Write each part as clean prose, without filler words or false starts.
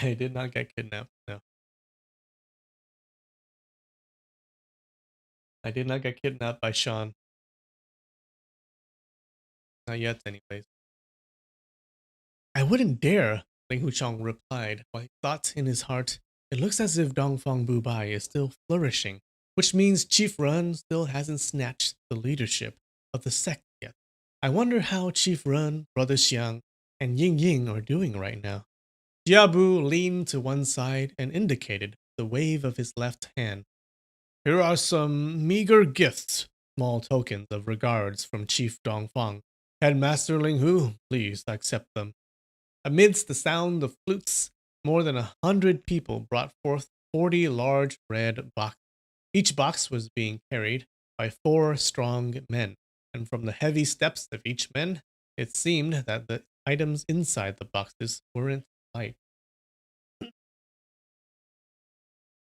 I did not get kidnapped. No, I did not get kidnapped by Sean. Not yet, anyways. I wouldn't dare, Ling Huchong replied, while he thought in his heart, it looks as if Dongfang Bubai is still flourishing, which means Chief Run still hasn't snatched the leadership of the sect yet. I wonder how Chief Run, Brother Xiang, and Ying Ying are doing right now. Jiabu leaned to one side and indicated the wave of his left hand. Here are some meager gifts, small tokens of regards from Chief Dongfang. Headmaster Ling Hu, please accept them. Amidst the sound of flutes, more than 100 people brought forth 40 large red boxes. Each box was being carried by 4 strong men, and from the heavy steps of each man, it seemed that the items inside the boxes weren't light.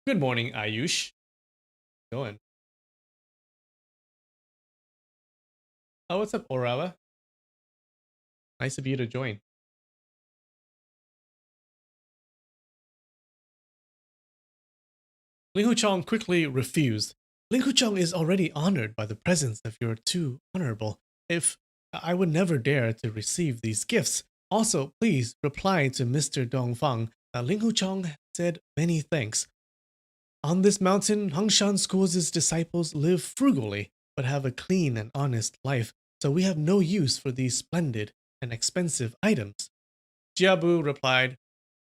Good morning, Ayush. Going. Oh, what's up, Orawa? Nice of you to join. Ling Huchong quickly refused. Ling Huchong is already honored by the presence of your two honorable. If I would never dare to receive these gifts. Also, please reply to Mr. Dongfang that Ling Huchong said many thanks. On this mountain, Hangshan School's disciples live frugally, but have a clean and honest life, so we have no use for these splendid and expensive items. Jiabu replied,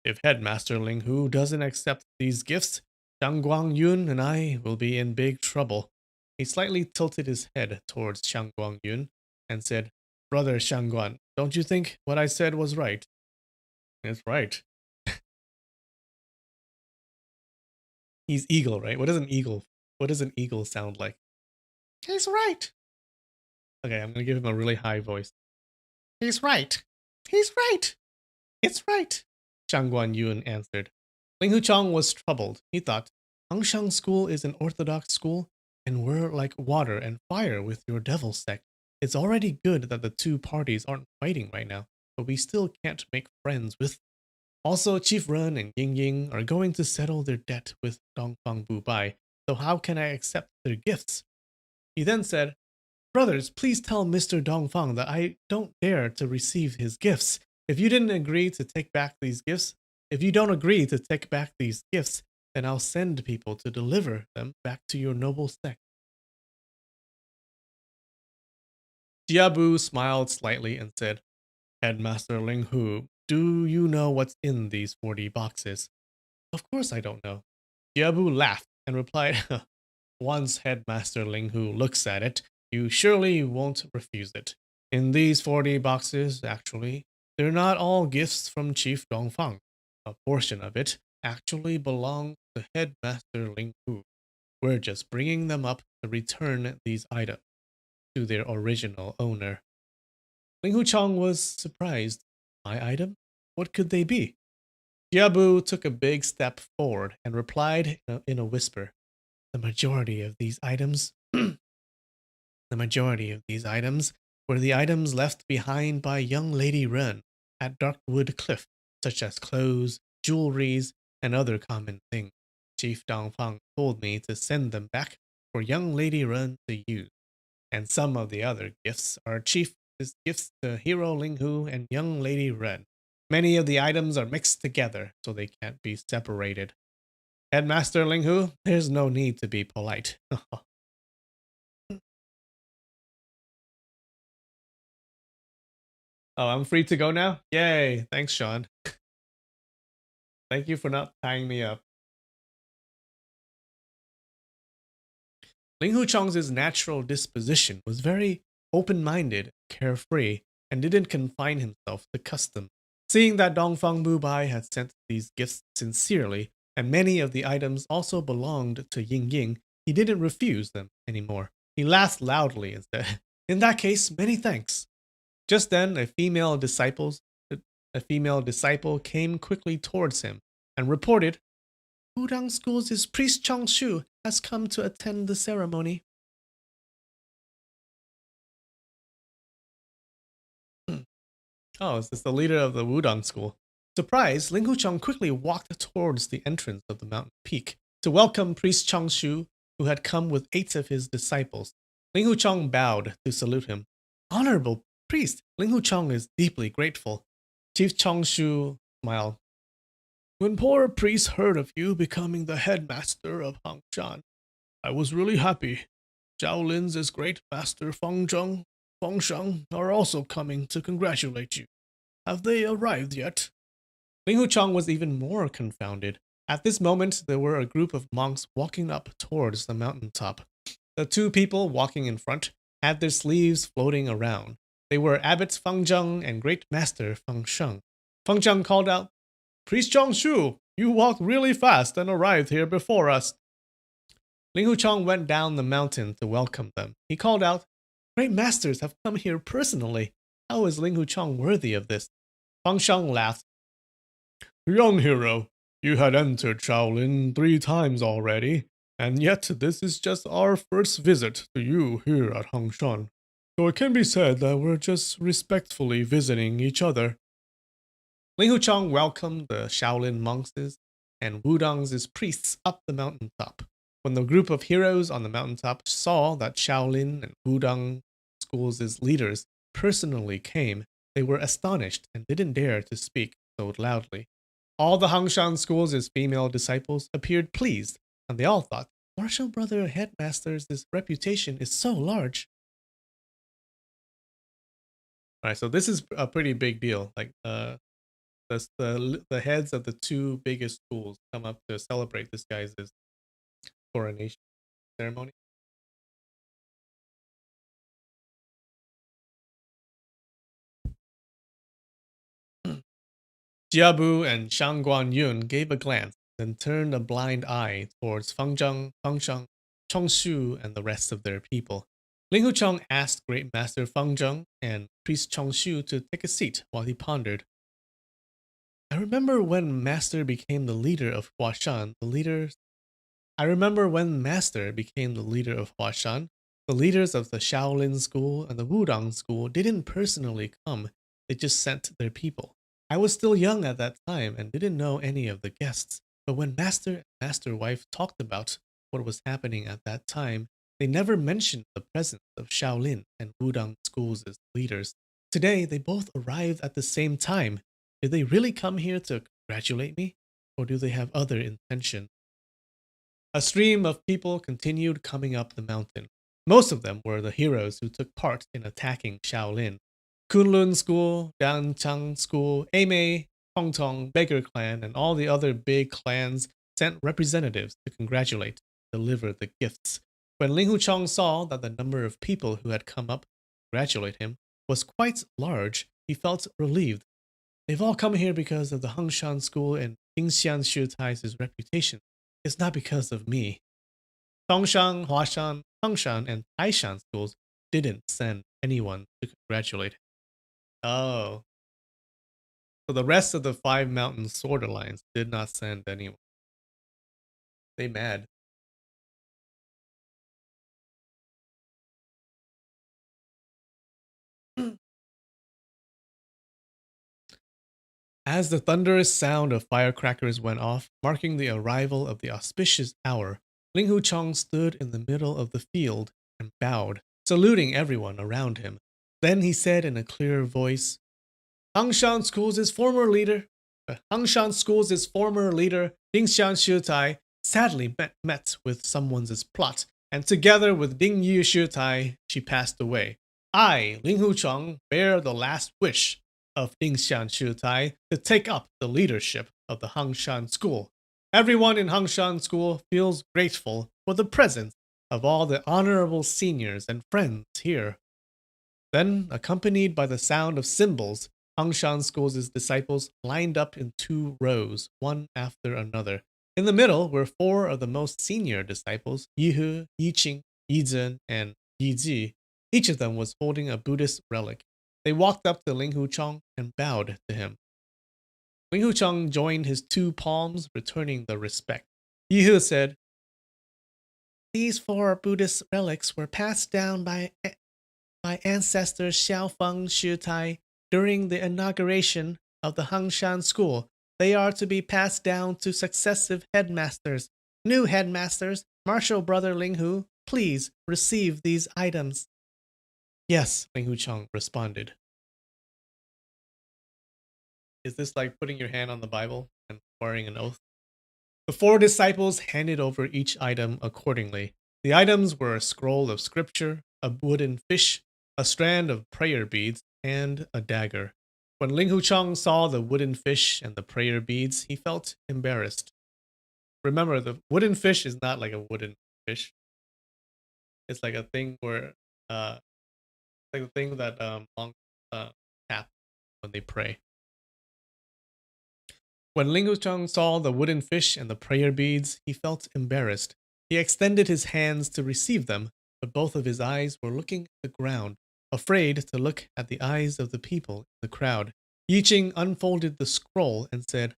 if Headmaster Ling Hu doesn't accept these gifts, Shang Guang Yun and I will be in big trouble. He slightly tilted his head towards Shang Guang Yun and said, Brother Shang Guan, don't you think what I said was right? It's right. He's eagle, right? What does an eagle sound like? He's right. Okay, I'm gonna give him a really high voice. He's right. He's right. It's right. Shang Guan Yun answered. Ling Huchong was troubled. He thought, Hangshan School is an orthodox school, and we're like water and fire with your devil sect. It's already good that the two parties aren't fighting right now, but we still can't make friends with them. Also, Chief Run and Ying Ying are going to settle their debt with Dongfang Bubai, so how can I accept their gifts? He then said, Brothers, please tell Mr. Dongfang that I don't dare to receive his gifts. If you didn't agree to take back these gifts, if you don't agree to take back these gifts, then I'll send people to deliver them back to your noble sect. Jiabu smiled slightly and said, Headmaster Ling Hu, do you know what's in these 40 boxes? Of course I don't know. Jiabu laughed and replied, Once Headmaster Ling Hu looks at it, you surely won't refuse it. In these 40 boxes, actually, they're not all gifts from Chief Dongfang. A portion of it actually belongs to Headmaster Ling Hu. We're just bringing them up to return these items to their original owner. Ling Huchong was surprised. My item? What could they be? Jiabu took a big step forward and replied in a whisper. The majority of these items The majority of these items were the items left behind by young Lady Ren at Darkwood Cliff, such as clothes, jewelries, and other common things. Chief Dongfang told me to send them back for young Lady Ren to use, and some of the other gifts are chief gifts to Hero Linghu and young Lady Ren. Many of the items are mixed together, so they can't be separated. Headmaster Linghu, there's no need to be polite. Oh, I'm free to go now? Yay. Thanks, Sean. Thank you for not tying me up. Ling Huchong's natural disposition was very open-minded, carefree, and didn't confine himself to custom. Seeing that Dongfang Bubai had sent these gifts sincerely, and many of the items also belonged to Ying Ying, he didn't refuse them anymore. He laughed loudly and said, In that case, many thanks. Just then, a female disciple came quickly towards him and reported, Wudang School's priest Chang Shu has come to attend the ceremony. Oh, is this the leader of the Wudang School? Surprised, Ling Hucheng quickly walked towards the entrance of the mountain peak to welcome priest Changshu, who had come with 8 of his disciples. Ling Hucheng bowed to salute him. Honorable priest, Ling Hucheng is deeply grateful. Chief Changshu smiled. When poor priest heard of you becoming the headmaster of Hangshan, I was really happy. Shaolin's great master Fengsheng are also coming to congratulate you. Have they arrived yet? Ling Hucheng was even more confounded. At this moment, there were a group of monks walking up towards the mountaintop. The 2 people walking in front had their sleeves floating around. They were Abbot Fengzheng and Great Master Fengsheng. Fengzheng called out, Priest Changshu, you walked really fast and arrived here before us. Ling Hucheng went down the mountain to welcome them. He called out, Great masters have come here personally. How is Ling Hucheng worthy of this? Fengsheng laughed. Young hero, you had entered Shaolin 3 times already, and yet this is just our first visit to you here at Hangshan. So it can be said that we're just respectfully visiting each other. Ling Hucheng welcomed the Shaolin monks and Wudong's priests up the mountaintop. When the group of heroes on the mountaintop saw that Shaolin and Wudong schools' leaders personally came, they were astonished and didn't dare to speak so loudly. All the Hangshan schools' female disciples appeared pleased, and they all thought, Martial Brother Headmaster's reputation is so large. Alright, so this is a pretty big deal. Like, the heads of the 2 biggest schools come up to celebrate this guy's coronation ceremony. Jiabu and Shang Guanyun gave a glance, then turned a blind eye towards Fengzheng, Fengsheng, Chongshu, and the rest of their people. Ling Hucheng asked Great Master Fengzheng and Priest Chongshu to take a seat while he pondered. I remember when Master became the leader of Huashan, the leaders of the Shaolin school and the Wudang school didn't personally come, they just sent their people. I was still young at that time and didn't know any of the guests, but when Master and Master Wife talked about what was happening at that time, they never mentioned the presence of Shaolin and Wudang schools as leaders. Today, they both arrived at the same time. Did they really come here to congratulate me? Or do they have other intentions? A stream of people continued coming up the mountain. Most of them were the heroes who took part in attacking Shaolin. Kunlun School, Danchang School, Eimei, Tongtong, Beggar Clan, and all the other big clans sent representatives to congratulate and deliver the gifts. When Ling Hucheng saw that the number of people who had come up to congratulate him was quite large, he felt relieved. They've all come here because of the Hangshan School and Dingxian Shutai's reputation. It's not because of me. Tongshan, Huashan, Tangshan, and Taishan schools didn't send anyone to congratulate him. Oh. So the rest of the 5 mountain sword alliance did not send anyone. They mad. As the thunderous sound of firecrackers went off, marking the arrival of the auspicious hour, Ling Hucheng stood in the middle of the field and bowed, saluting everyone around him. Then he said in a clear voice, Hangshan School's former leader, Dingxian Shutai, sadly met with someone's plot, and together with Ding Yu Shutai, she passed away. I, Ling Hucheng, bear the last wish of Dingxian Shutai to take up the leadership of the Hangshan School. Everyone in Hangshan School feels grateful for the presence of all the honorable seniors and friends here. Then, accompanied by the sound of cymbals, Hangshan School's disciples lined up in 2 rows, one after another. In the middle were 4 of the most senior disciples, Yihe, Yiqing, Yizhen, and Yiji. Each of them was holding a Buddhist relic. They walked up to Ling Hucheng and bowed to him. Ling Hucheng joined his 2 palms, returning the respect. Yihe said, These 4 Buddhist relics were passed down by ancestor Xiaofeng Shutai during the inauguration of the Hangshan School. They are to be passed down to successive headmasters. New headmasters, Marshal Brother Ling Hu, please receive these items. Yes, Ling Hu Chong responded. Is this like putting your hand on the Bible and swearing an oath? The four disciples handed over each item accordingly. The items were a scroll of scripture, a wooden fish, a strand of prayer beads, and a dagger. When Ling Hu Chong saw the wooden fish and the prayer beads, he felt embarrassed. Remember, the wooden fish is not like a wooden fish. It's like a thing where, like a thing that monks tap when they pray. When Ling Hu Chong saw the wooden fish and the prayer beads, he felt embarrassed. He extended his hands to receive them, but both of his eyes were looking at the ground, afraid to look at the eyes of the people in the crowd. Yiqing unfolded the scroll and said,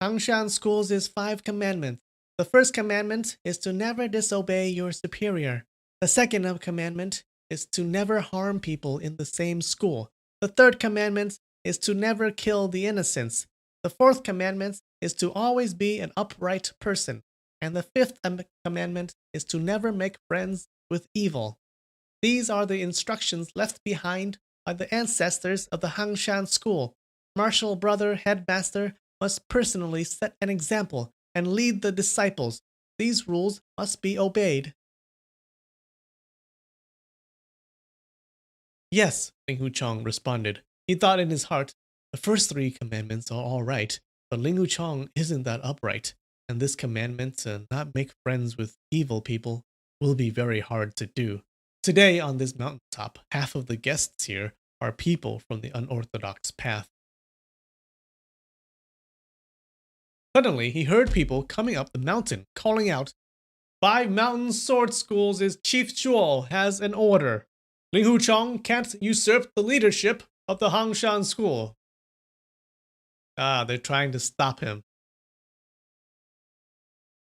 Hangshan School's is 5 commandments. The first commandment is to never disobey your superior. The second commandment is to never harm people in the same school. The third commandment is to never kill the innocents. The fourth commandment is to always be an upright person. And the fifth commandment is to never make friends with evil. These are the instructions left behind by the ancestors of the Hangshan School. Marshal Brother Headmaster must personally set an example and lead the disciples. These rules must be obeyed. Yes, Ling Hu Chong responded. He thought in his heart, the first 3 commandments are all right, but Ling Hu Chong isn't that upright, and this commandment to not make friends with evil people will be very hard to do. Today on this mountaintop, half of the guests here are people from the unorthodox path. Suddenly, he heard people coming up the mountain, calling out, 5 mountain sword schools' Chief Zhuo has an order. Ling Hu Chong can't usurp the leadership of the Hangshan School. They're trying to stop him.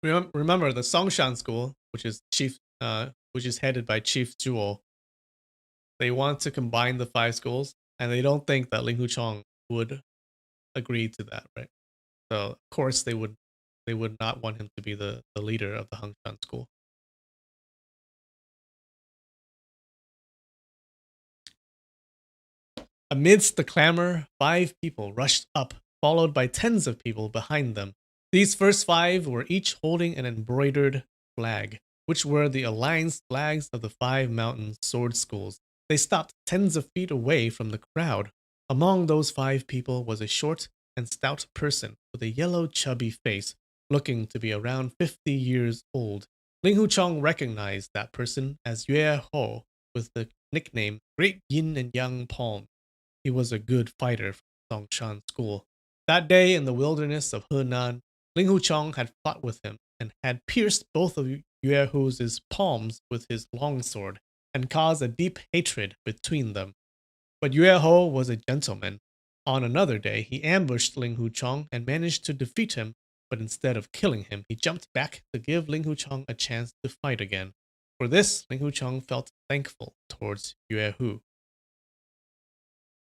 Remember the Songshan School, which is headed by Chief Zhuo. They want to combine the 5 schools, and they don't think that Ling Hu Chong would agree to that, right? So of course they would not want him to be the leader of the Hangshan School. Amidst the clamor, 5 people rushed up, followed by tens of people behind them. These first 5 were each holding an embroidered flag, which were the alliance flags of the 5 mountain sword schools. They stopped tens of feet away from the crowd. Among those 5 people was a short and stout person with a yellow chubby face, looking to be around 50 years old. Ling Hu Chong recognized that person as Yue Ho, with the nickname Great Yin and Yang Palm. He was a good fighter from Songshan School. That day in the wilderness of Henan, Ling Hu Chong had fought with him and had pierced both of Yue Hu's palms with his longsword and caused a deep hatred between them. But Yue Ho was a gentleman. On another day, he ambushed Ling Hu Chong and managed to defeat him, but instead of killing him, he jumped back to give Ling Hu Chong a chance to fight again. For this, Ling Hu Chong felt thankful towards Yue Hu.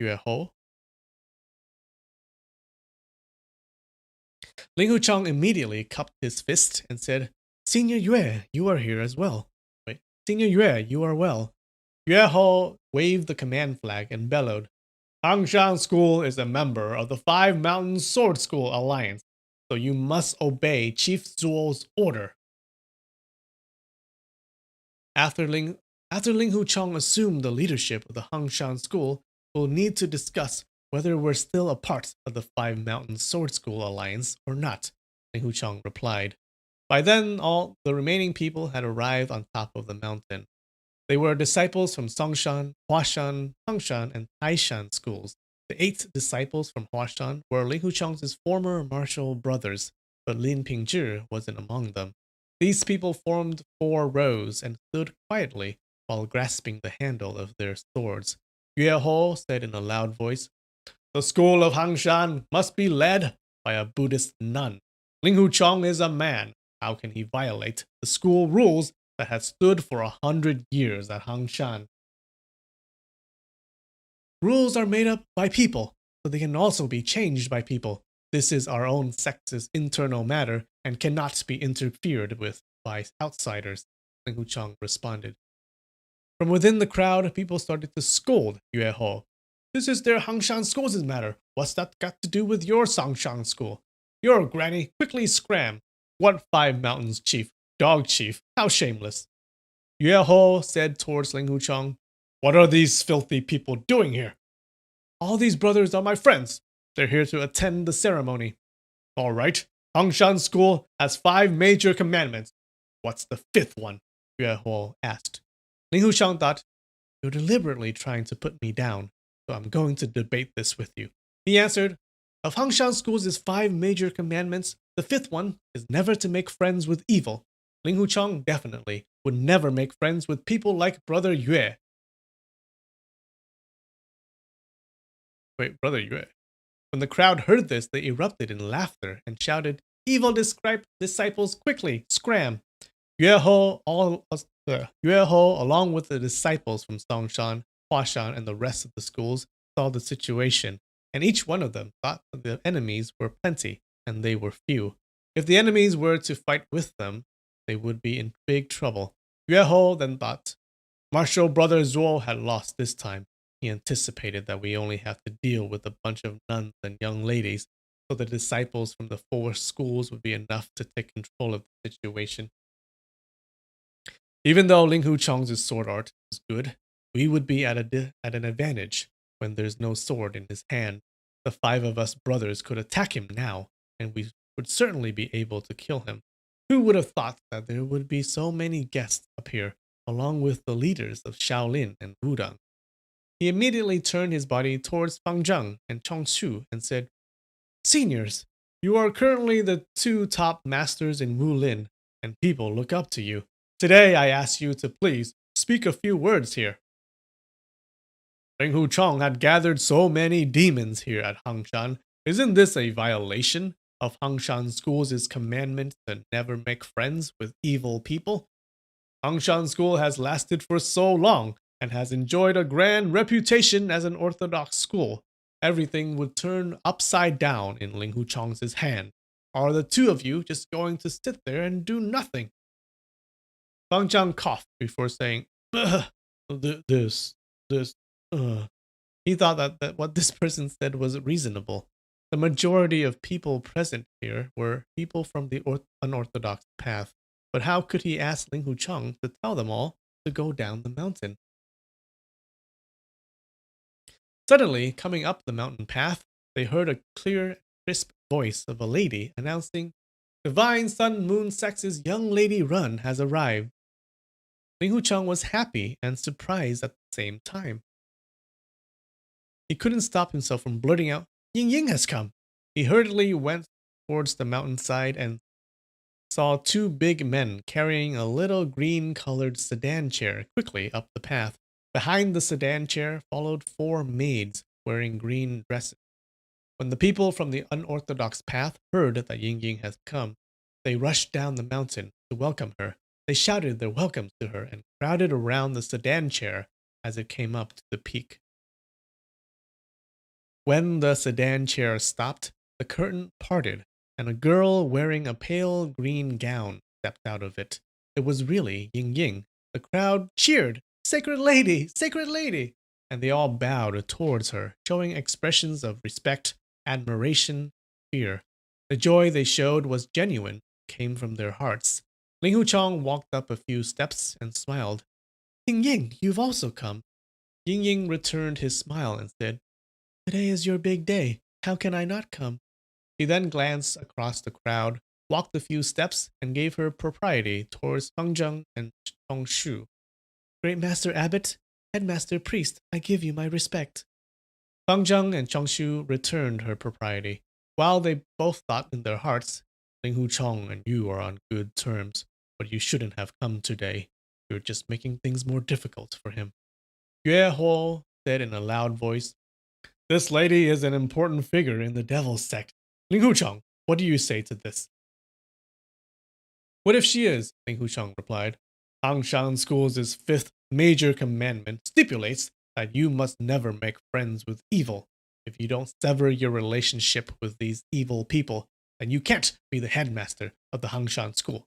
Yue Ho? Ling Hu Chong immediately cupped his fist and said, Senior Yue, you are here as well. Wait, Senior Yue, you are well. Yue Ho waved the command flag and bellowed, Hangshan School is a member of the 5 Mountain Sword School Alliance, so you must obey Chief Zhuo's order. After Ling Hu Chong assumed the leadership of the Hangshan School, we'll need to discuss whether we're still a part of the 5 Mountain Sword School Alliance or not, Ling Hu Chong replied. By then, all the remaining people had arrived on top of the mountain. They were disciples from Songshan, Huashan, Hangshan, and Taishan schools. The 8 disciples from Huashan were Ling Hu Chong's former martial brothers, but Lin Pingzhi wasn't among them. These people formed 4 rows and stood quietly while grasping the handle of their swords. Yue Ho said in a loud voice, The school of Hangshan must be led by a Buddhist nun. Ling Hu Chong is a man. How can he violate the school rules that has stood for 100 years at Hangshan? Rules are made up by people, but they can also be changed by people. This is our own sect's internal matter and cannot be interfered with by outsiders, Ling Huchang responded. From within the crowd, people started to scold Yue Ho. This is their Hangshan school's matter. What's that got to do with your Sangshan school? Your granny, quickly scram. What Five Mountains chief? Dog chief? How shameless. Yue Ho said towards Ling Huchang, what are these filthy people doing here? All these brothers are my friends. They're here to attend the ceremony. All right. Hangshan school has 5 major commandments. What's the 5th one? Yue Ho asked. Ling Huchang thought, you're deliberately trying to put me down, so I'm going to debate this with you. He answered, of Hangshan school's 5 major commandments, the 5th one is never to make friends with evil. Ling Huchang definitely would never make friends with people like Brother Yue. Wait, Brother Yue. When the crowd heard this, they erupted in laughter and shouted, evil disciples, quickly, scram. Yue Ho, along with the disciples from Songshan, Huashan, and the rest of the schools, saw the situation, and each one of them thought that the enemies were plenty, and they were few. If the enemies were to fight with them, they would be in big trouble. Yue Ho then thought, Martial Brother Zuo had lost this time. He anticipated that we only have to deal with a bunch of nuns and young ladies, so the disciples from the 4 schools would be enough to take control of the situation. Even though Ling Huchang's sword art is good, we would be at an advantage when there's no sword in his hand. The 5 of us brothers could attack him now, and we would certainly be able to kill him. Who would have thought that there would be so many guests up here, along with the leaders of Shaolin and Wudang? He immediately turned his body towards Fang Zheng and Chongshu and said, Seniors, you are currently the 2 top masters in Wulin, and people look up to you. Today I ask you to please speak a few words here. Ling Huchang had gathered so many demons here at Hangshan. Isn't this a violation of Hangshan School's commandment to never make friends with evil people? Hangshan School has lasted for so long and has enjoyed a grand reputation as an orthodox school. Everything would turn upside down in Ling Huchang's hand. Are the 2 of you just going to sit there and do nothing? Fang Zhang coughed before saying, this. He thought that what this person said was reasonable. The majority of people present here were people from the unorthodox path, but how could he ask Ling Huchang to tell them all to go down the mountain? Suddenly, coming up the mountain path, they heard a clear, crisp voice of a lady announcing, Divine Sun Moon Sex's young lady run has arrived. Ling Huchang was happy and surprised at the same time. He couldn't stop himself from blurting out, Ying Ying has come. He hurriedly went towards the mountainside and saw 2 big men carrying a little green-colored sedan chair quickly up the path. Behind the sedan chair followed 4 maids wearing green dresses. When the people from the unorthodox path heard that Ying Ying had come, they rushed down the mountain to welcome her. They shouted their welcomes to her and crowded around the sedan chair as it came up to the peak. When the sedan chair stopped, the curtain parted, and a girl wearing a pale green gown stepped out of it. It was really Ying Ying. The crowd cheered, Sacred Lady! Sacred Lady! And they all bowed towards her, showing expressions of respect, admiration, fear. The joy they showed was genuine, came from their hearts. Ling Huchang walked up a few steps and smiled. Ying Ying, you've also come. Ying Ying returned his smile and said, Today is your big day. How can I not come? He then glanced across the crowd, walked a few steps, and gave her propriety towards Fang Zheng and Chongshu. Great Master Abbot, Headmaster Priest, I give you my respect. Fang Zheng and Chongshu returned her propriety. While they both thought in their hearts, Ling Huchang and you are on good terms, but you shouldn't have come today. You're just making things more difficult for him. Yue Ho said in a loud voice, This lady is an important figure in the Devil's sect. Ling Huchang, what do you say to this? What if she is? Ling Huchang replied. Hangshan School's 5th major commandment stipulates that you must never make friends with evil. If you don't sever your relationship with these evil people, then you can't be the headmaster of the Hangshan school.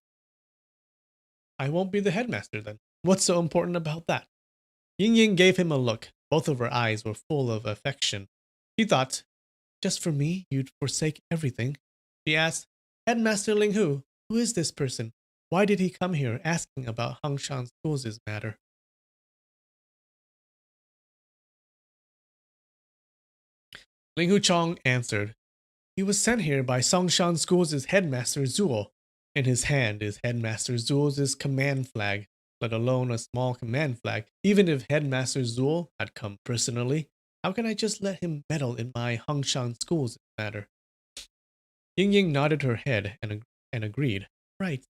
I won't be the headmaster then. What's so important about that? Ying Ying gave him a look. Both of her eyes were full of affection. She thought, just for me, you'd forsake everything. She asked, Headmaster Ling Hu, who is this person? Why did he come here asking about Hangshan School's matter? Ling Hu Chong answered, he was sent here by Songshan School's headmaster Zuo. In his hand is Headmaster Zuo's command flag, let alone a small command flag. Even if Headmaster Zuo had come personally, how can I just let him meddle in my Hangshan School's matter? Ying Ying nodded her head and agreed. Right.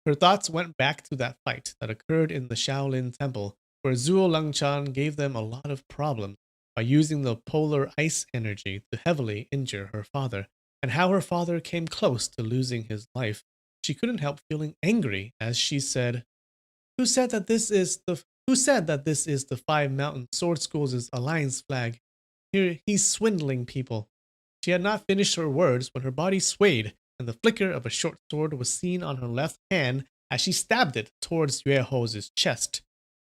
Her thoughts went back to that fight that occurred in the Shaolin Temple, where Zhuo Langchan gave them a lot of problems by using the polar ice energy to heavily injure her father, and how her father came close to losing his life. She couldn't help feeling angry as she said, Who said that this is the Five Mountain Sword School's alliance flag? Here he's swindling people. She had not finished her words when her body swayed, and the flicker of a short sword was seen on her left hand as she stabbed it towards Yue Ho's chest.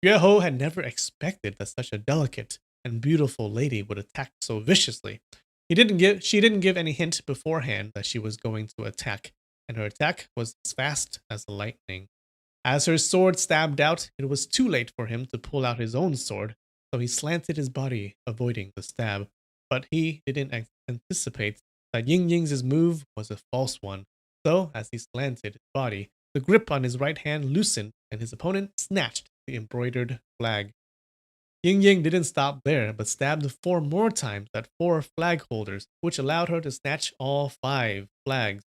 Yue Ho had never expected that such a delicate and beautiful lady would attack so viciously. She didn't give any hint beforehand that she was going to attack, and her attack was as fast as lightning. As her sword stabbed out, it was too late for him to pull out his own sword, so he slanted his body, avoiding the stab. But he didn't anticipate that Ying Ying's move was a false one. So, as he slanted his body, the grip on his right hand loosened and his opponent snatched the embroidered flag. Ying Ying didn't stop there, but stabbed 4 more times at 4 flag holders, which allowed her to snatch all 5 flags.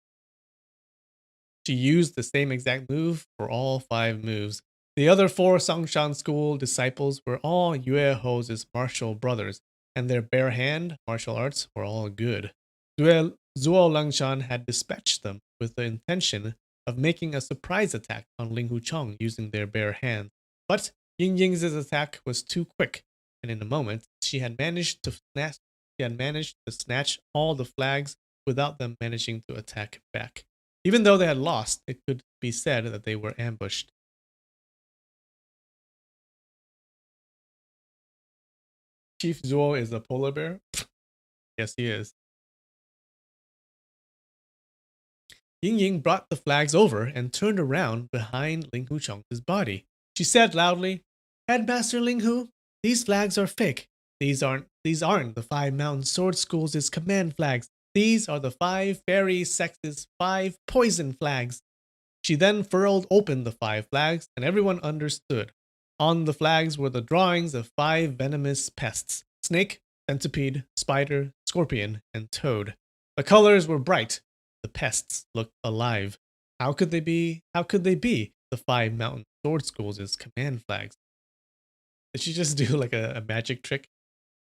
She used the same exact move for all 5 moves. The other 4 Songshan School disciples were all Yue Ho's martial brothers, and their bare hand martial arts were all good. Zuo Langshan had dispatched them with the intention of making a surprise attack on Ling Huchong using their bare hands. But Ying Ying's attack was too quick, and in a moment she had managed to snatch all the flags without them managing to attack back. Even though they had lost, it could be said that they were ambushed. Chief Zuo is a polar bear? Yes, he is. Ying Ying brought the flags over and turned around behind Ling Huchong's body. She said loudly, Headmaster Ling Hu, these flags are fake. These aren't the Five Mountain Sword School's command flags. These are the 5 fairy sect's 5 poison flags. She then furled open the 5 flags, and everyone understood. On the flags were the drawings of 5 venomous pests: snake, centipede, spider, scorpion, and toad. The colors were bright. The pests looked alive. How could they be the 5 Mountain Sword School's command flags? Did she just do like a magic trick?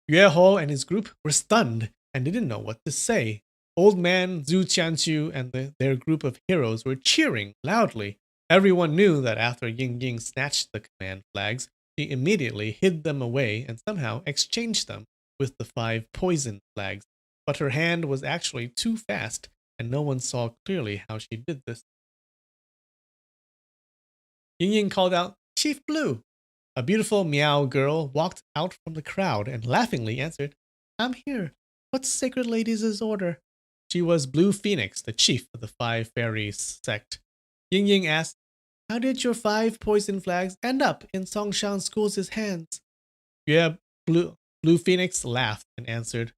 Yue Ho and his group were stunned and didn't know what to say. Old man Zhu Qianqiu and their group of heroes were cheering loudly. Everyone knew that after Ying Ying snatched the command flags, she immediately hid them away and somehow exchanged them with the 5 poison flags. But her hand was actually too fast, and no one saw clearly how she did this. Ying Ying called out, Chief Blue! A beautiful Miao girl walked out from the crowd and laughingly answered, I'm here. What's Sacred Lady's order? She was Blue Phoenix, the chief of the 5 fairies sect. Ying Ying asked, How did your 5 poison flags end up in Songshan School's hands? Yeah, Blue Phoenix laughed and answered,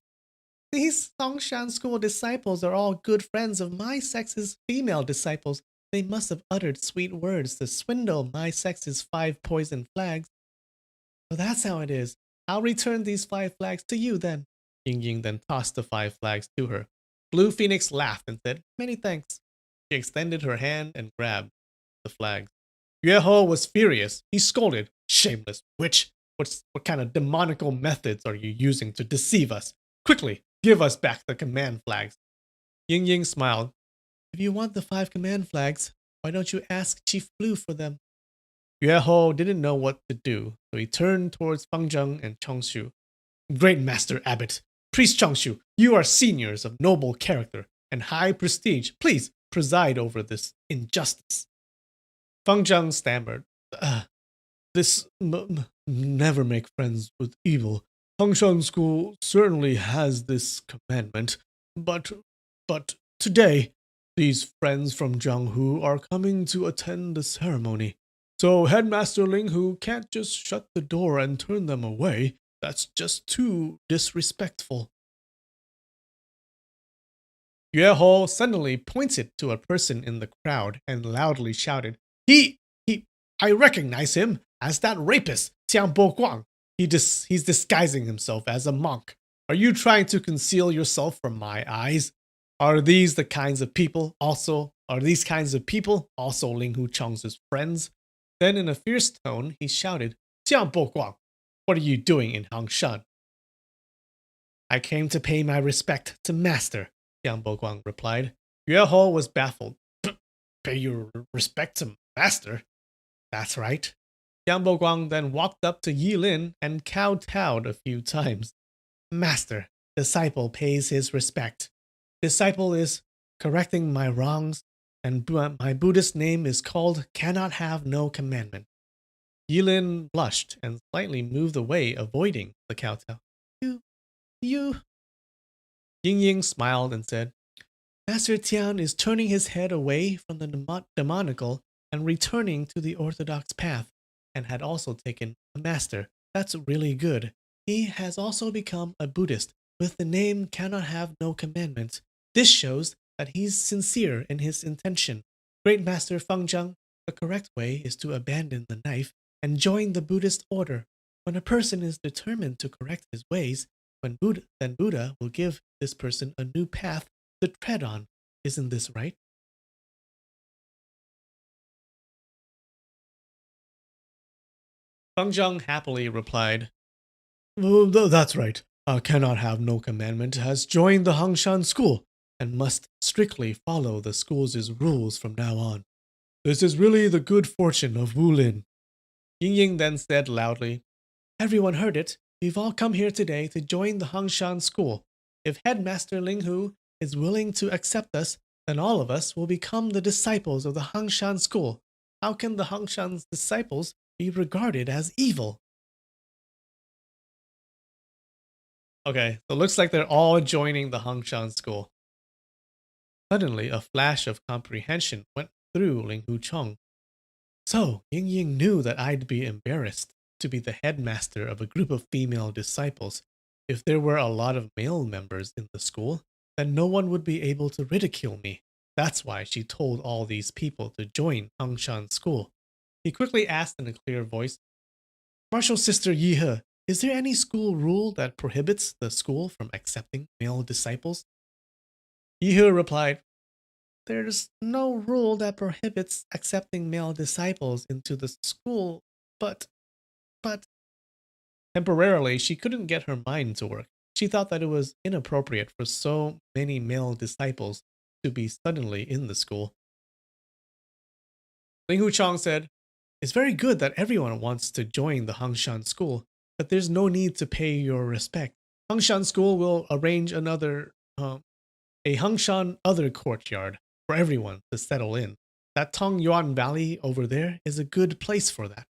These Songshan School disciples are all good friends of my sex's female disciples. They must have uttered sweet words to swindle my sex's 5 poison flags. So that's how it is. I'll return these 5 flags to you then. Ying Ying then tossed the 5 flags to her. Blue Phoenix laughed and said, Many thanks. She extended her hand and grabbed the flags. Yue Ho was furious. He scolded, Shameless witch! What kind of demonical methods are you using to deceive us? Quickly, give us back the command flags. Ying Ying smiled. If you want the 5 command flags, why don't you ask Chief Blue for them? Yue Ho didn't know what to do, so he turned towards Fang Zheng and Chong Xu. Great Master Abbot, Priest Changshu, you are seniors of noble character and high prestige. Please preside over this injustice. Feng Zhang stammered. This never make friends with evil. Hongshan School certainly has this commandment, but today these friends from Jianghu are coming to attend the ceremony. So Headmaster Ling Hu can't just shut the door and turn them away. That's just too disrespectful. Yue Ho suddenly pointed to a person in the crowd and loudly shouted, he, I recognize him as that rapist, Tian Bo Guang. He's disguising himself as a monk. Are you trying to conceal yourself from my eyes? Are these kinds of people also Ling Hu Cheng's friends? Then in a fierce tone, he shouted, Tian Bo Guang, what are you doing in Hangshan? I came to pay my respect to Master, Tian Bo Guang replied. Yue Ho was baffled. Pay your respect to Master? That's right. Tian Bo Guang then walked up to Yi Lin and kowtowed a few times. Master, disciple pays his respect. Disciple is correcting my wrongs, and my Buddhist name is called Cannot Have No Commandment. Yilin blushed and slightly moved away, avoiding the kowtow. You. Ying Ying smiled and said, Master Tian is turning his head away from the demonical and returning to the orthodox path, and had also taken a master. That's really good. He has also become a Buddhist with the name Cannot Have No Commandments. This shows that he's sincere in his intention. Great Master Feng Zhang, the correct way is to abandon the knife and join the Buddhist order. When a person is determined to correct his ways, then Buddha will give this person a new path to tread on. Isn't this right? Feng Zhang happily replied, That's right. Cannot Have No Commandment has joined the Hangshan school and must strictly follow the school's rules from now on. This is really the good fortune of Wu Lin. Ying Ying then said loudly, Everyone heard it. We've all come here today to join the Hangshan school. If Headmaster Ling Hu is willing to accept us, then all of us will become the disciples of the Hangshan school. How can the Hangshan's disciples be regarded as evil? Okay, so it looks like they're all joining the Hangshan school. Suddenly, a flash of comprehension went through Ling Hu Cheng. So, Ying Ying knew that I'd be embarrassed to be the headmaster of a group of female disciples. If there were a lot of male members in the school, then no one would be able to ridicule me. That's why she told all these people to join Hangshan school. He quickly asked in a clear voice, Martial Sister Yihe, is there any school rule that prohibits the school from accepting male disciples? Yihe replied, There's no rule that prohibits accepting male disciples into the school, but temporarily she couldn't get her mind to work. She thought that it was inappropriate for so many male disciples to be suddenly in the school. Ling Hu Chang said, It's very good that everyone wants to join the Hangshan school, but there's no need to pay your respect. Hangshan school will arrange a Hangshan other courtyard for everyone to settle in. That Tong Yuan Valley over there is a good place for that.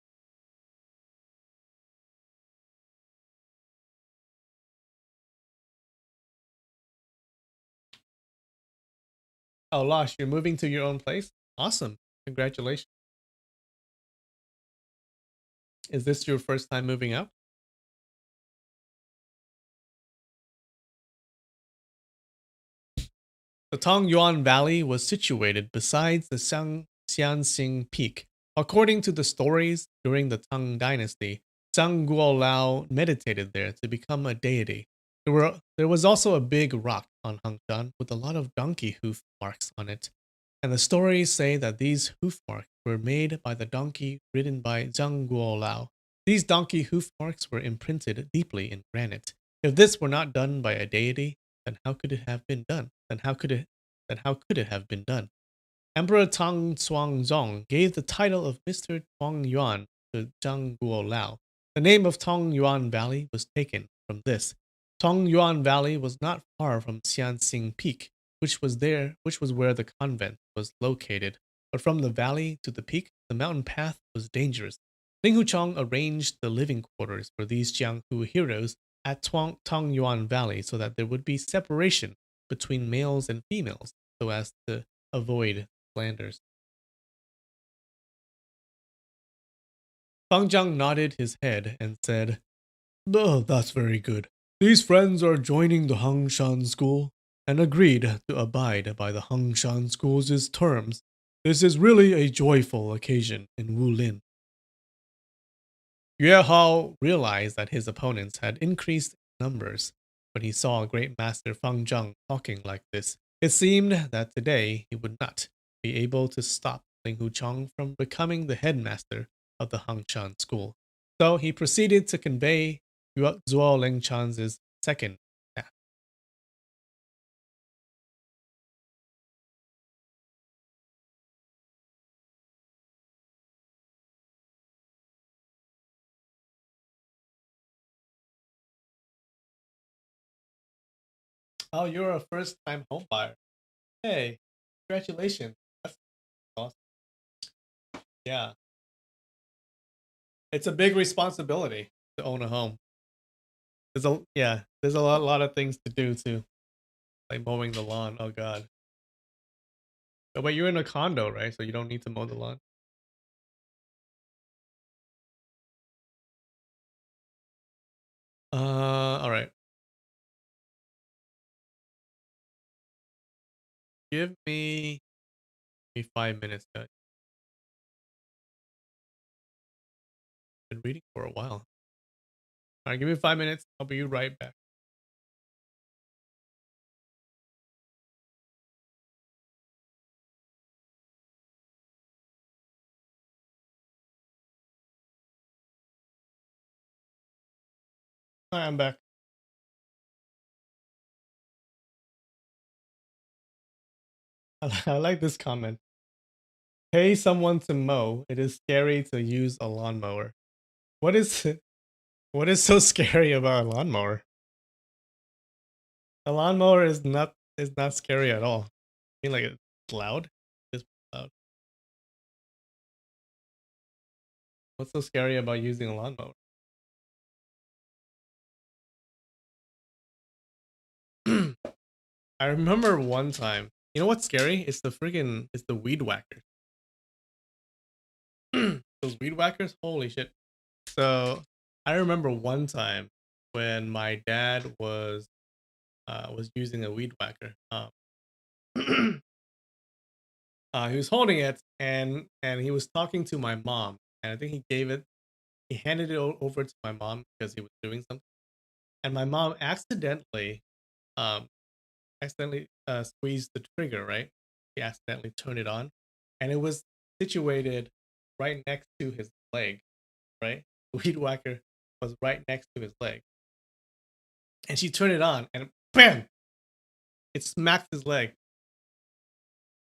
Oh, Losh, you're moving to your own place? Awesome. Congratulations. Is this your first time moving out? The Tongyuan Valley was situated beside the Xianxing Peak. According to the stories, during the Tang Dynasty, Zhang Guolao meditated there to become a deity. There was also a big rock on Hangshan with a lot of donkey hoof marks on it. And the stories say that these hoof marks were made by the donkey ridden by Zhang Guolao. These donkey hoof marks were imprinted deeply in granite. If this were not done by a deity, then how could it have been done? Then how could it have been done? Emperor Tang Xuanzong gave the title of Mr. Tuang Yuan to Zhang Guolao. The name of Tong Yuan Valley was taken from this. Tongyuan Valley was not far from Xianxing Peak, which was where the convent was located. But from the valley to the peak, the mountain path was dangerous. Ling Huchong arranged the living quarters for these Jianghu heroes at Tongyuan Valley so that there would be separation between males and females, so as to avoid slanders. Fang Jiang nodded his head and said, "Oh, that's very good. These friends are joining the Hangshan school and agreed to abide by the Hangshan school's terms. This is really a joyful occasion in Wulin." Yue Hao realized that his opponents had increased in numbers when he saw Great Master Fang Zhang talking like this. It seemed that today he would not be able to stop Ling Huchong from becoming the headmaster of the Hangshan school. So he proceeded to convey Zuo Lingchan's second task. Oh, you're a first time home buyer. Hey, congratulations. That's awesome. Yeah. It's a big responsibility to own a home. There's a lot of things to do too. Like mowing the lawn. Oh god. Oh, but you're in a condo, right? So you don't need to mow the lawn. All right. Give me 5 minutes. I've been reading for a while. All right, give me 5 minutes. I'll be right back. All right, I'm back. I like this comment. Pay someone to mow. It is scary to use a lawnmower. What is what is so scary about a lawnmower? A lawnmower is not scary at all. I mean, like it's loud. It's loud. What's so scary about using a lawnmower? I remember one time. You know what's scary? It's the weed whackers. Those weed whackers. Holy shit! So I remember one time when my dad was using a weed whacker. He was holding it and he was talking to my mom, and I think he handed it over to my mom because he was doing something, and my mom um accidentally squeezed the trigger, right? He accidentally turned it on, and it was situated right next to his leg, right? The weed whacker was right next to his leg, and she turned it on, and bam! It smacked his leg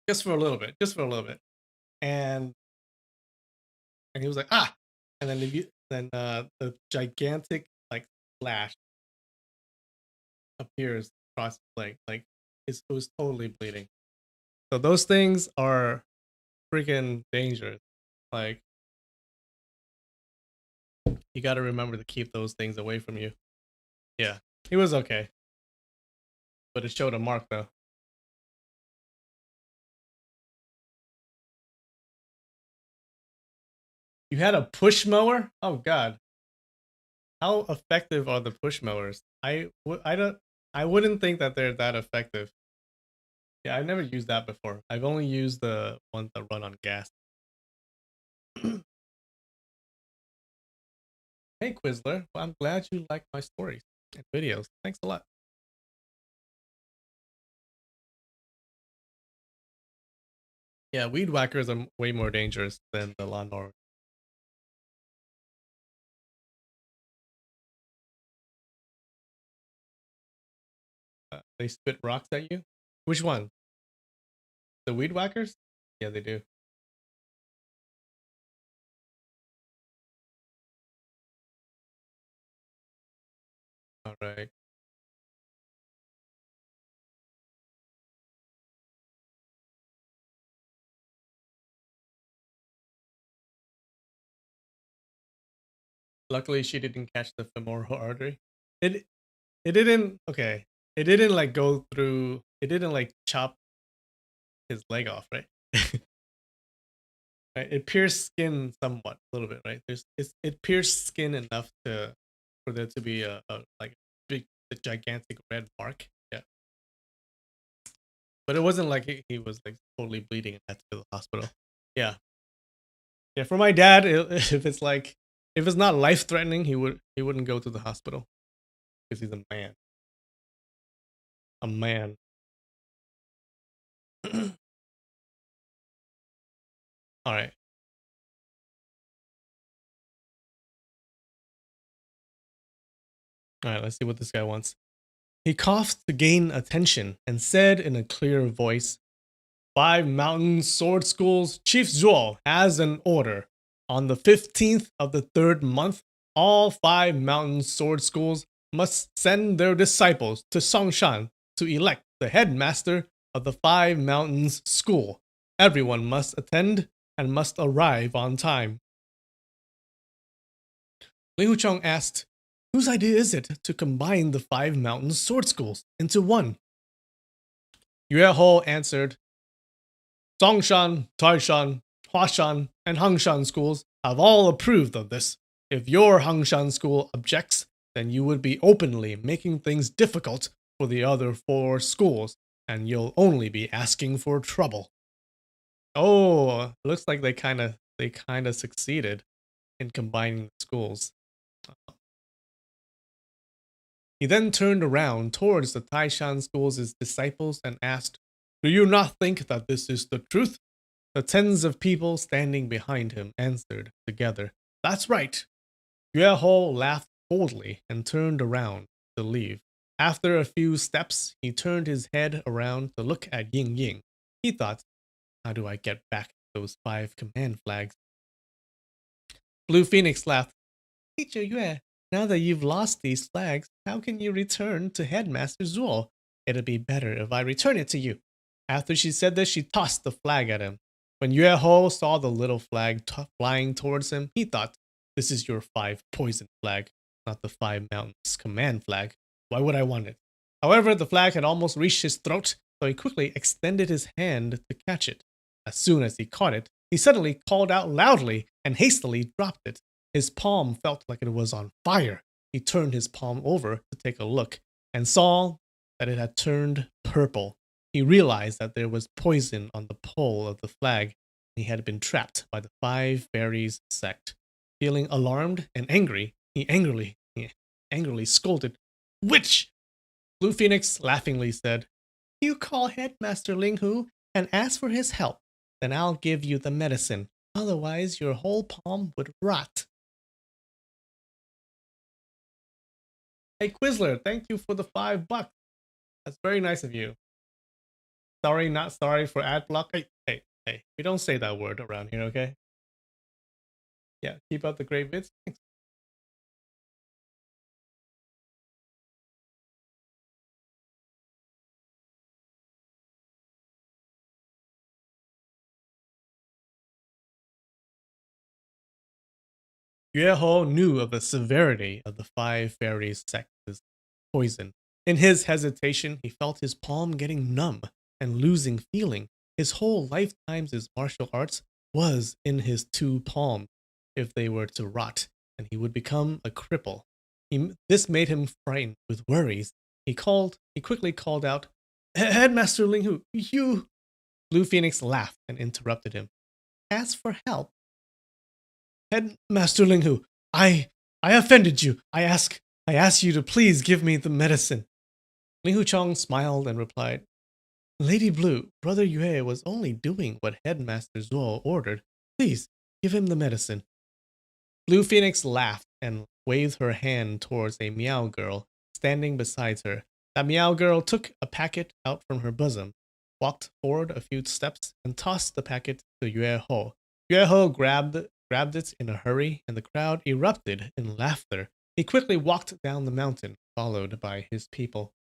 just for a little bit, and he was like, ah, and then the gigantic like slash appears across his leg, like it was totally bleeding. So those things are freaking dangerous. Like you got to remember to keep those things away from you. Yeah, he was okay, but it showed a mark though. You had a push mower? Oh god, how effective are the push mowers? I don't I wouldn't think that they're that effective. Yeah, I've never used that before. I've only used the ones that run on gas. Hey Quizler, well, I'm glad you like my stories and videos. Thanks a lot. Yeah, weed whackers are way more dangerous than the lawnmower. They spit rocks at you. Which one? The weed whackers? Yeah, they do. All right. Luckily, she didn't catch the femoral artery. It it didn't. Okay, it didn't like go through. It didn't like chop his leg off, right? Right? It pierced skin somewhat, a little bit, right? It pierced skin enough to for there to be a like big, a gigantic red mark. Yeah, but it wasn't like he was like totally bleeding and had to go to the hospital. Yeah, yeah. For my dad, if it's like if it's not life threatening, he wouldn't go to the hospital because he's a man. A man. All right, all right. Let's see what this guy wants. He coughed to gain attention and said in a clear voice, Five Mountain Sword School's Chief Zhuo has an order. On the 15th of the third month, all five mountain sword schools must send their disciples to Songshan to elect the headmaster of the Five Mountains School. Everyone must attend and must arrive on time. Li Huchong asked, Whose idea is it to combine the five mountain sword schools into one? Yue Ho answered, Zongshan, Taishan, Huashan, and Hangshan schools have all approved of this. If your Hangshan school objects, then you would be openly making things difficult for the other four schools, and you'll only be asking for trouble. Oh, looks like they kind of succeeded in combining the schools. He then turned around towards the Taishan school's disciples and asked, Do you not think that this is the truth? The tens of people standing behind him answered together, That's right. Yue Ho laughed coldly and turned around to leave. After a few steps, he turned his head around to look at Ying Ying. He thought, How do I get back those five command flags? Blue Phoenix laughed. Teacher Yue, now that you've lost these flags, how can you return to Headmaster Zuo? It'd be better if I return it to you. After she said this, she tossed the flag at him. When Yue Ho saw the little flag flying towards him, he thought, This is your five poison flag, not the five mountains command flag. Why would I want it? However, the flag had almost reached his throat, so he quickly extended his hand to catch it. As soon as he caught it, he suddenly called out loudly and hastily dropped it. His palm felt like it was on fire. He turned his palm over to take a look and saw that it had turned purple. He realized that there was poison on the pole of the flag, and he had been trapped by the Five Fairies sect. Feeling alarmed and angry, he angrily scolded, Witch! Blue Phoenix laughingly said, You call Headmaster Ling Hu and ask for his help, then I'll give you the medicine. Otherwise, your whole palm would rot. Hey Quizler, thank you for the $5. That's very nice of you. Sorry, not sorry for ad block. Hey. We don't say that word around here, okay? Yeah, keep up the great vids. Thanks. Yue Ho knew of the severity of the Five Fairies sect's poison. In his hesitation, he felt his palm getting numb and losing feeling. His whole lifetime's martial arts was in his two palms. If they were to rot, and he would become a cripple. This made him frightened with worries. He quickly called out, Headmaster Ling Hu, you. Blue Phoenix laughed and interrupted him. Ask for help. Headmaster Ling Hu, I offended you. I ask you to please give me the medicine. Ling Hu Chong smiled and replied, Lady Blue, Brother Yue was only doing what Headmaster Zuo ordered. Please, give him the medicine. Blue Phoenix laughed and waved her hand towards a meow girl standing beside her. That meow girl took a packet out from her bosom, walked forward a few steps, and tossed the packet to Yue Ho. Yue Ho grabbed it in a hurry, and the crowd erupted in laughter. He quickly walked down the mountain, followed by his people.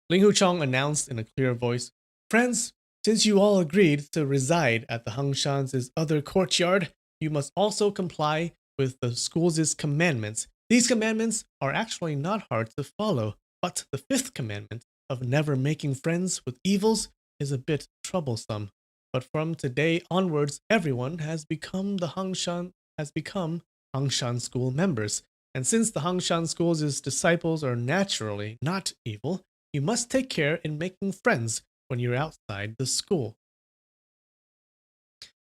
Ling Huchong announced in a clear voice, Friends, since you all agreed to reside at the Hangshan's other courtyard, you must also comply with the school's commandments. These commandments are actually not hard to follow, but the fifth commandment of never making friends with evils is a bit troublesome. But from today onwards, everyone has become Hangshan school members. And since the Hangshan school's disciples are naturally not evil, you must take care in making friends when you're outside the school.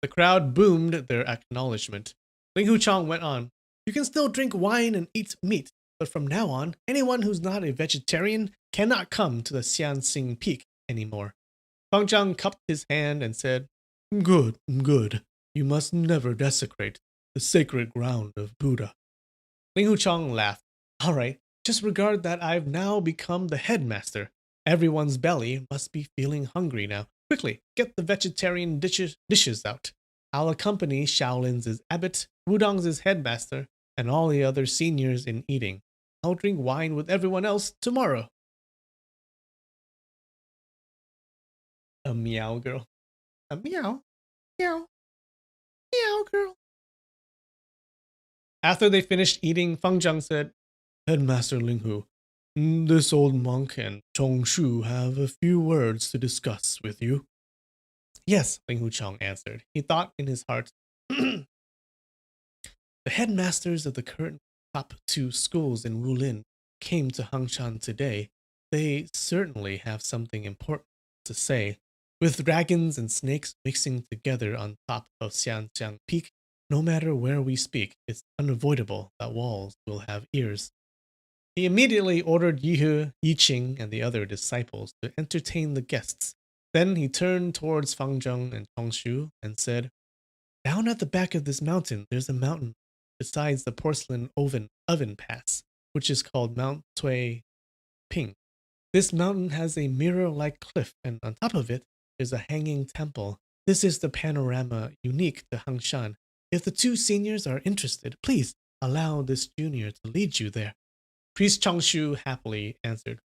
The crowd boomed their acknowledgement. Ling Huchang went on, "You can still drink wine and eat meat, but from now on, anyone who's not a vegetarian cannot come to the Xianxing Peak anymore." Fang Zhang cupped his hand and said, "Good, good. You must never desecrate the sacred ground of Buddha." Ling Huchang laughed. "All right, just regard that I've now become the headmaster. Everyone's belly must be feeling hungry now. Quickly, get the vegetarian dishes out. I'll accompany Shaolin's abbot, Wudong's headmaster, and all the other seniors in eating. I'll drink wine with everyone else tomorrow." A meow girl. A meow, meow, meow girl. After they finished eating, Feng Zhang said, "Headmaster Linghu, this old monk and Chong Shu have a few words to discuss with you." "Yes," Ling Huchang answered. He thought in his heart, "The headmasters of the current top two schools in Wulin came to Hangshan today. They certainly have something important to say. With dragons and snakes mixing together on top of Xianjiang Peak, no matter where we speak, it's unavoidable that walls will have ears." He immediately ordered Yihe, Yiqing, and the other disciples to entertain the guests. Then he turned towards Fang Zheng and Tongshu and said, "Down at the back of this mountain, there's a mountain besides the porcelain oven pass, which is called Mount Cui Ping. This mountain has a mirror-like cliff, and on top of it is a hanging temple. This is the panorama unique to Hangshan. If the two seniors are interested, please allow this junior to lead you there." Priest Changshu happily answered,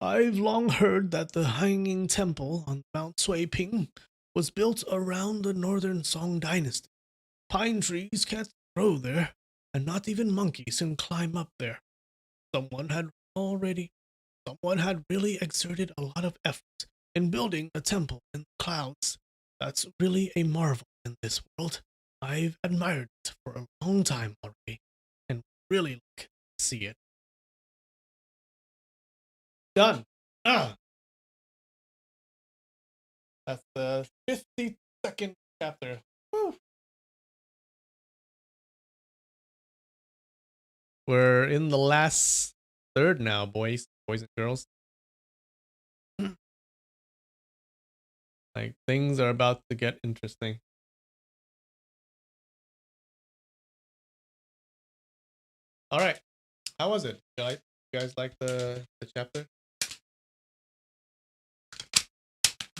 "I've long heard that the Hanging Temple on Mount Ping was built around the Northern Song Dynasty. Pine trees can't grow there, and not even monkeys can climb up there. Someone had already, Someone had really exerted a lot of effort in building a temple in the clouds. That's really a marvel in this world. I've admired it for a long time already, and really like to see it." Done. Ah, that's the 52nd chapter. Woo. We're in the last third now, boys and girls. Like things are about to get interesting. All right, how was it? You guys like the chapter?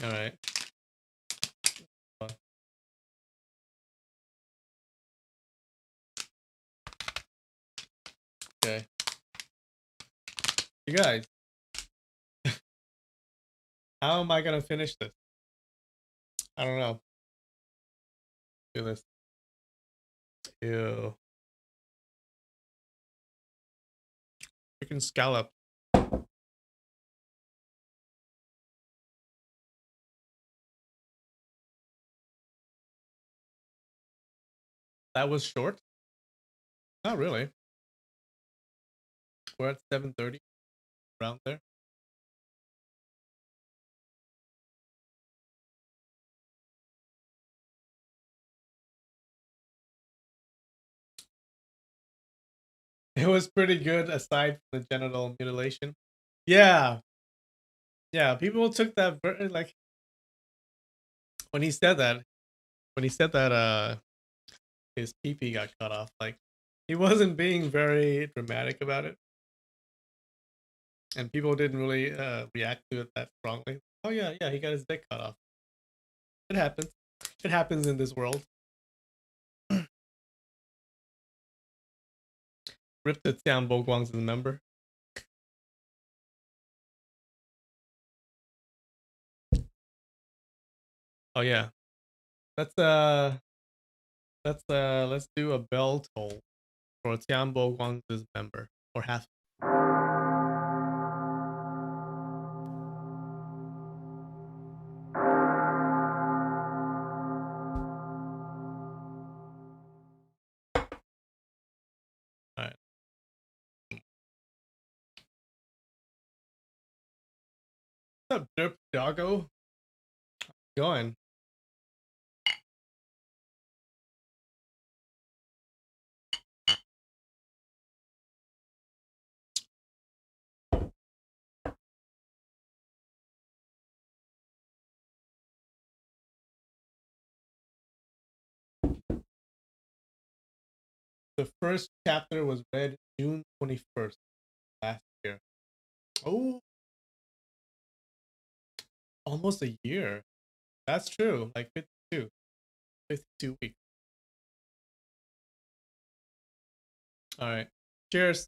All right. Okay, you guys, how am I gonna finish this? I don't know. Do this. Ew. Freaking scallop. That was short. Not really. We're at 7:30, around there. It was pretty good aside from the genital mutilation. Yeah, yeah. People took that like when he said that. When he said that, his pee got cut off. Like he wasn't being very dramatic about it, and people didn't really react to it that strongly. Oh yeah, yeah. He got his dick cut off. It happens. It happens in this world. Rip to Tian Bo Guang's member. Oh yeah. Let's Let's do a bell toll for Tianbo Guangzi's member or half. All right. What's up, Derp Doggo? Going. The first chapter was read June 21st last year. Oh, almost a year. That's true. Like 52. 52 weeks. All right. Cheers.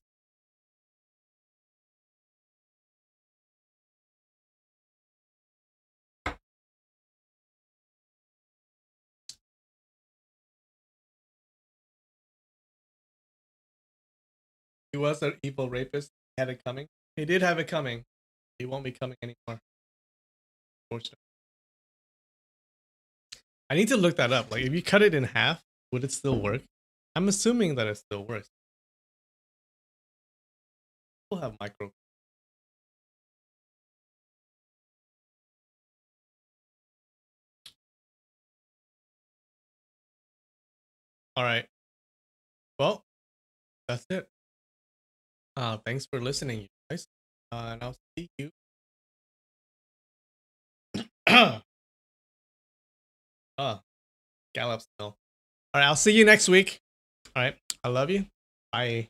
He was an evil rapist. He had it coming. He did have it coming. He won't be coming anymore. Unfortunately. I need to look that up. Like, if you cut it in half, would it still work? I'm assuming that it still works. We'll have micro. All right. Well, that's it. Thanks for listening, you guys. And I'll see you. Gallop still. All right. I'll see you next week. All right. I love you. Bye.